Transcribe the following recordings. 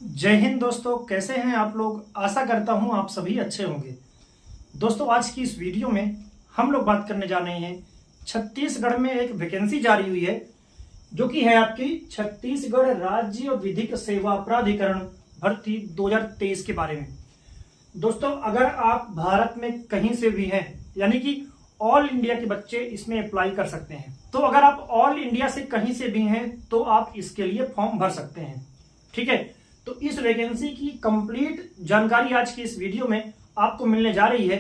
जय हिंद दोस्तों, कैसे हैं आप लोग। आशा करता हूं आप सभी अच्छे होंगे। दोस्तों, आज की इस वीडियो में हम लोग बात करने जा रहे हैं छत्तीसगढ़ में एक वैकेंसी जारी हुई है, जो कि है आपकी छत्तीसगढ़ राज्य विधिक सेवा प्राधिकरण भर्ती 2023 के बारे में। दोस्तों, अगर आप भारत में कहीं से भी हैं, यानी कि ऑल इंडिया के बच्चे इसमें अप्लाई कर सकते हैं। तो अगर आप ऑल इंडिया से कहीं से भी हैं तो आप इसके लिए फॉर्म भर सकते हैं। ठीक है, तो इस वैकेंसी की कंप्लीट जानकारी आज की इस वीडियो में आपको मिलने जा रही है।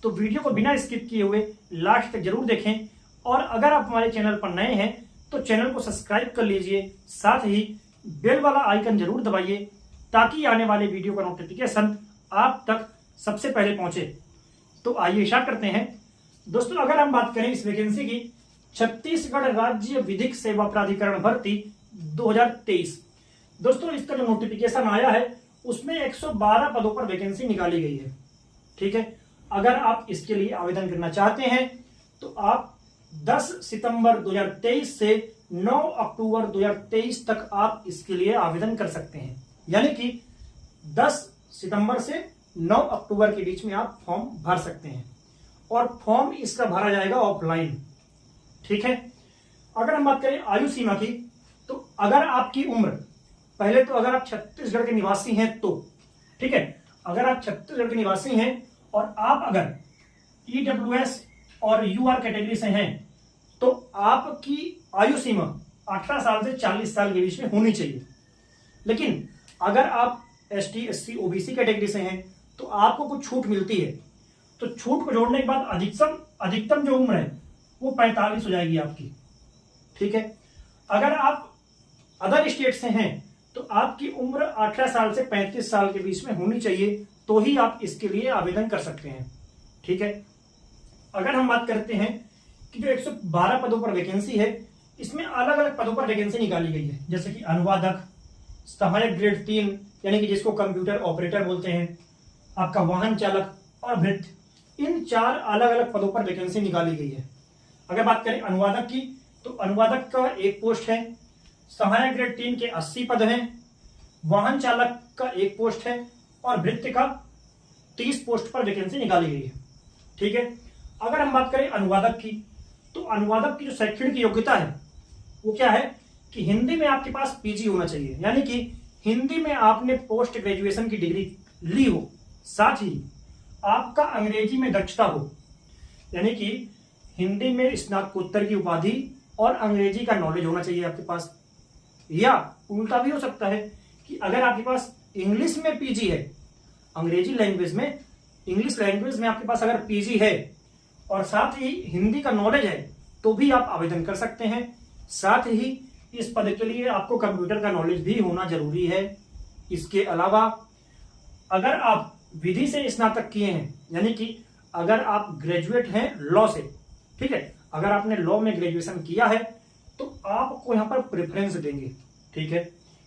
तो वीडियो को बिना स्किप किए हुए लास्ट तक जरूर देखें, और अगर आप हमारे चैनल पर नए हैं तो चैनल को सब्सक्राइब कर लीजिए, साथ ही बेल वाला आइकन जरूर दबाइए ताकि आने वाले वीडियो का नोटिफिकेशन आप तक सबसे पहले पहुंचे। तो आइए स्टार्ट करते हैं। दोस्तों, अगर हम बात करें इस वैकेंसी की, छत्तीसगढ़ राज्य विधिक सेवा प्राधिकरण भर्ती 2023, दोस्तों इसका जो नोटिफिकेशन आया है उसमें 112 पदों पर वैकेंसी निकाली गई है। ठीक है, अगर आप इसके लिए आवेदन करना चाहते हैं तो आप 10 सितंबर 2023 से 9 अक्टूबर 2023 तक आप इसके लिए आवेदन कर सकते हैं। यानी कि 10 सितंबर से 9 अक्टूबर के बीच में आप फॉर्म भर सकते हैं, और फॉर्म इसका भरा जाएगा ऑफलाइन। ठीक है, अगर हम बात करें आयु सीमा की, तो अगर आपकी उम्र, पहले तो अगर आप छत्तीसगढ़ के निवासी हैं तो ठीक है, अगर आप छत्तीसगढ़ के निवासी हैं और आप अगर ईडब्ल्यूएस और यूआर कैटेगरी से हैं तो आपकी आयु सीमा 18 साल से 40 साल के बीच में होनी चाहिए। लेकिन अगर आप एसटी, एससी, ओबीसी कैटेगरी से हैं तो आपको कुछ छूट मिलती है। तो छूट को जोड़ने के बाद अधिकतम जो उम्र है वो 45 हो जाएगी आपकी। ठीक है, अगर आप अदर स्टेट से हैं तो आपकी उम्र 18 साल से 35 साल के बीच में होनी चाहिए, तो ही आप इसके लिए आवेदन कर सकते हैं। ठीक है, अगर हम बात करते हैं कि जो 112 पदों पर वैकेंसी है, इसमें अलग अलग पदों पर वैकेंसी निकाली गई है, जैसे कि अनुवादक, सहायक ग्रेड 3 यानी कि जिसको कंप्यूटर ऑपरेटर बोलते हैं, आपका वाहन चालक और भृत्य, इन 4 अलग अलग पदों पर वैकेंसी निकाली गई है। अगर बात करें अनुवादक की, तो अनुवादक का 1 पोस्ट है, सहायक ग्रेड 3 के 80 पद हैं, वाहन चालक का 1 पोस्ट है, और भृत्य का 30 पोस्ट पर वैकेंसी निकाली गई है। ठीक है, अगर हम बात करें अनुवादक की, तो अनुवादक की जो शैक्षणिक योग्यता है वो क्या है कि हिंदी में आपके पास पीजी होना चाहिए, यानी कि हिंदी में आपने पोस्ट ग्रेजुएशन की डिग्री ली हो, साथ ही आपका अंग्रेजी में दक्षता हो, यानी कि हिंदी में स्नातकोत्तर की उपाधि और अंग्रेजी का नॉलेज होना चाहिए आपके पास। या उल्टा भी हो सकता है कि अगर आपके पास इंग्लिश में पीजी है, अंग्रेजी लैंग्वेज में, इंग्लिश लैंग्वेज में आपके पास अगर पीजी है और साथ ही हिंदी का नॉलेज है, तो भी आप आवेदन कर सकते हैं। साथ ही इस पद के लिए आपको कंप्यूटर का नॉलेज भी होना जरूरी है। इसके अलावा अगर आप विधि से स्नातक किए हैं, यानी कि अगर आप ग्रेजुएट हैं लॉ से, ठीक है, अगर आपने लॉ में ग्रेजुएशन किया है तो आपको यहां पर प्रेफरेंस देंगे। ठीक है,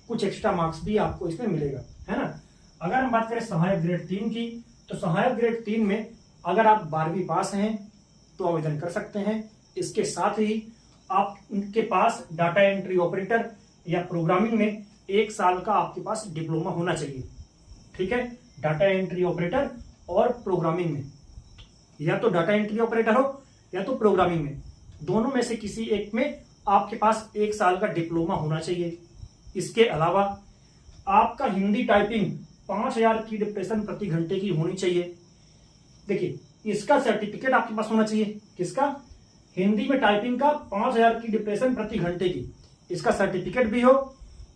कुछ एक्स्ट्रा मार्क्स भी आपको इसमें मिलेगा, है ना। अगर हम बात करें सहायक ग्रेड 3 की, तो सहायक ग्रेड 3 में अगर आप 12वीं पास हैं तो आवेदन कर सकते हैं। इसके साथ ही आप उनके पास डाटा एंट्री ऑपरेटर या प्रोग्रामिंग में 1 साल का आपके पास डिप्लोमा होना चाहिए। ठीक है, डाटा एंट्री ऑपरेटर और प्रोग्रामिंग में, या तो डाटा एंट्री ऑपरेटर हो या तो प्रोग्रामिंग में, दोनों में से किसी एक में आपके पास 1 साल का डिप्लोमा होना चाहिए। इसके अलावा आपका हिंदी टाइपिंग 5000 की डिप्रेशन प्रति घंटे की होनी चाहिए। देखिए, इसका सर्टिफिकेट आपके पास होना चाहिए। किसका? हिंदी में टाइपिंग का 5000 की डिप्रेशन प्रति घंटे की, इसका सर्टिफिकेट भी हो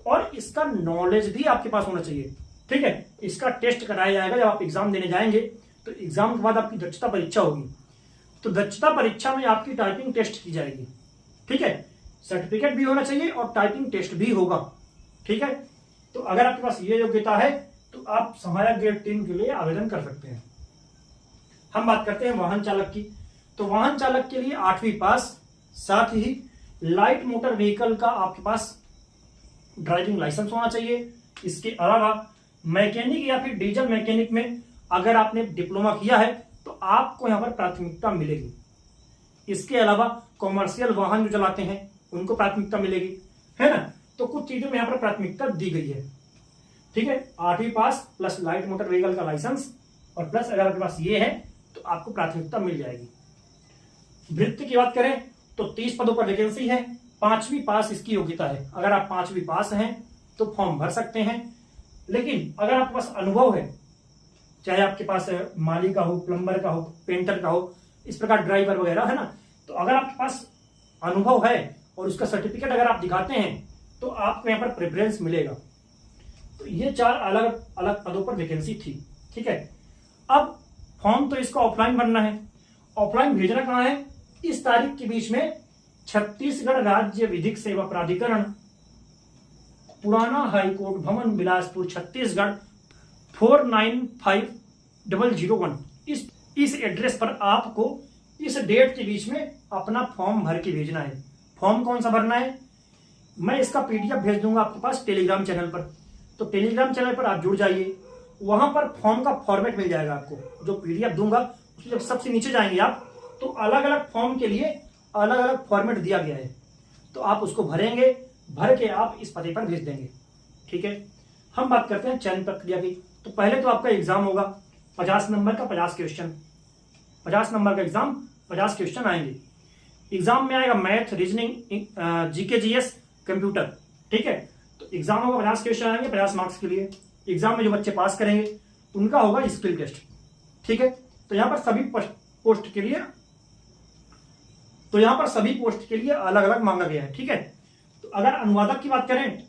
और इसका नॉलेज भी आपके पास होना चाहिए। ठीक है, इसका टेस्ट कराया जाएगा जब आप एग्जाम देने जाएंगे, तो एग्जाम के बाद आपकी दक्षता परीक्षा होगी, तो दक्षता परीक्षा में आपकी टाइपिंग टेस्ट की जाएगी। ठीक है, सर्टिफिकेट भी होना चाहिए और टाइपिंग टेस्ट भी होगा। ठीक है, तो अगर आपके पास ये योग्यता है तो आप सहायक ग्रेड 3 के लिए आवेदन कर सकते हैं। हम बात करते हैं वाहन चालक की, तो वाहन चालक के लिए 8वीं पास, साथ ही लाइट मोटर व्हीकल का आपके पास ड्राइविंग लाइसेंस होना चाहिए। इसके अलावा मैकेनिक या फिर डीजल मैकेनिक में अगर आपने डिप्लोमा किया है तो आपको यहां पर प्राथमिकता मिलेगी। इसके अलावा कॉमर्शियल वाहन जो चलाते हैं उनको प्राथमिकता मिलेगी, है ना। तो कुछ चीजों में यहां पर प्राथमिकता दी गई है। ठीक है, 8वीं पास प्लस लाइट मोटर व्हीकल का लाइसेंस और प्लस अगर आपके पास ये है तो आपको प्राथमिकता मिल जाएगी। वृत्ति की बात करें तो 30 पदों पर वैकेंसी है, 5वीं पास इसकी योग्यता है। अगर आप 5वीं पास हैं तो फॉर्म भर सकते हैं, लेकिन अगर आपके पास अनुभव है, चाहे आपके पास माली का हो, प्लम्बर का हो, पेंटर का हो, इस प्रकार ड्राइवर वगैरह है ना, तो अगर आपके पास अनुभव है और उसका सर्टिफिकेट अगर आप दिखाते हैं तो आपको यहाँ पर प्रेफरेंस मिलेगा। तो ये 4 अलग अलग पदों पर वैकेंसी थी। ठीक है, अब फॉर्म तो इसका ऑफलाइन भरना है। ऑफलाइन भेजना कहाँ है? इस तारीख के बीच में छत्तीसगढ़ राज्य विधिक सेवा प्राधिकरण, पुराना हाईकोर्ट भवन, बिलासपुर, छत्तीसगढ़ 495001, इस एड्रेस पर आपको इस डेट के बीच में अपना फॉर्म भर के भेजना है। फॉर्म कौन सा भरना है? मैं इसका पीडीएफ भेज दूंगा आपके पास टेलीग्राम चैनल पर। तो टेलीग्राम चैनल पर आप जुड़ जाइए, वहां पर फॉर्म का फॉर्मेट मिल जाएगा आपको। जो पीडीएफ दूंगा उसके जब सबसे नीचे जाएंगे आप तो अलग अलग फॉर्म के लिए अलग अलग फॉर्मेट दिया गया है, तो आप उसको भरेंगे, भर के आप इस पते पर भेज देंगे। ठीक है, हम बात करते हैं चयन प्रक्रिया की। तो पहले तो आपका एग्जाम होगा 50 नंबर का 50 क्वेश्चन, 50 नंबर का एग्जाम, 50 क्वेश्चन आएंगे। एग्जाम में आएगा math, reasoning, GK, GS, computer. ठीक है, तो एग्जाम होगा 50 क्वेश्चन आएंगे 50 मार्क्स के लिए। एग्जाम में जो बच्चे पास करेंगे उनका होगा स्किल टेस्ट। ठीक है, तो यहाँ पर सभी पोस्ट के लिए अलग अलग मांगा गया है। ठीक है, तो अगर अनुवादक की बात करें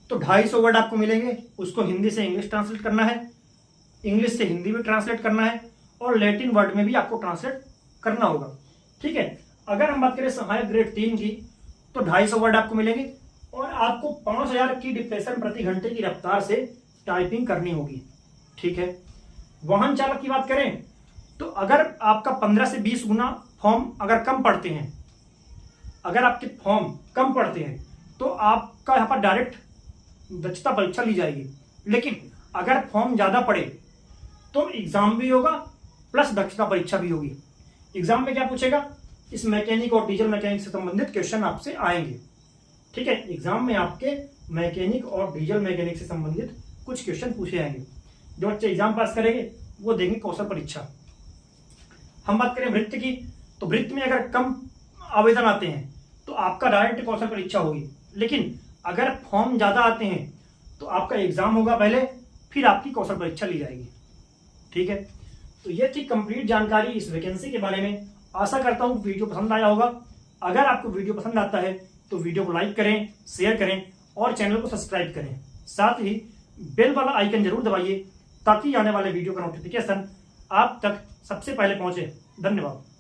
तो 250 वर्ड आपको मिलेंगे, उसको हिंदी से इंग्लिश ट्रांसलेट करना है, इंग्लिश से हिंदी में ट्रांसलेट करना है और लैटिन वर्ड में भी आपको ट्रांसलेट करना होगा। ठीक है, अगर हम बात करें सहायक ग्रेड 3 की तो 250 वर्ड आपको मिलेंगे और आपको 5000 की डिप्रेशन प्रति घंटे की रफ्तार से टाइपिंग करनी होगी। ठीक है, वाहन चालक की बात करें तो अगर आपका 15 से 20 गुना फॉर्म अगर कम पड़ते हैं, अगर आपके फॉर्म कम पड़ते हैं तो आपका यहाँ पर डायरेक्ट दक्षता परीक्षा ली जाएगी। लेकिन अगर फॉर्म ज्यादा पड़े तो एग्जाम भी होगा प्लस दक्षता परीक्षा भी होगी। एग्जाम में क्या पूछेगा? इस मैकेनिक और डीजल मैकेनिक से संबंधित क्वेश्चन आपसे आएंगे। ठीक है, एग्जाम में आपके मैकेनिक और डीजल मैकेनिक से संबंधित कुछ क्वेश्चन पूछे जाएंगे। जो बच्चे एग्जाम पास करेंगे वो देंगे कौशल परीक्षा। हम बात करें वृत्ति की तो वृत्ति में अगर कम आवेदन आते हैं तो आपका डायरेक्ट कौशल परीक्षा होगी, लेकिन अगर फॉर्म ज्यादा आते हैं तो आपका एग्जाम होगा पहले, फिर आपकी कौशल परीक्षा ली जाएगी। ठीक है, तो ये थी कंप्लीट जानकारी इस वैकेंसी के बारे में। आशा करता हूँ वीडियो पसंद आया होगा। अगर आपको वीडियो पसंद आता है तो वीडियो को लाइक करें, शेयर करें और चैनल को सब्सक्राइब करें। साथ ही बेल वाला आइकन जरूर दबाइए ताकि आने वाले वीडियो का नोटिफिकेशन आप तक सबसे पहले पहुंचे। धन्यवाद।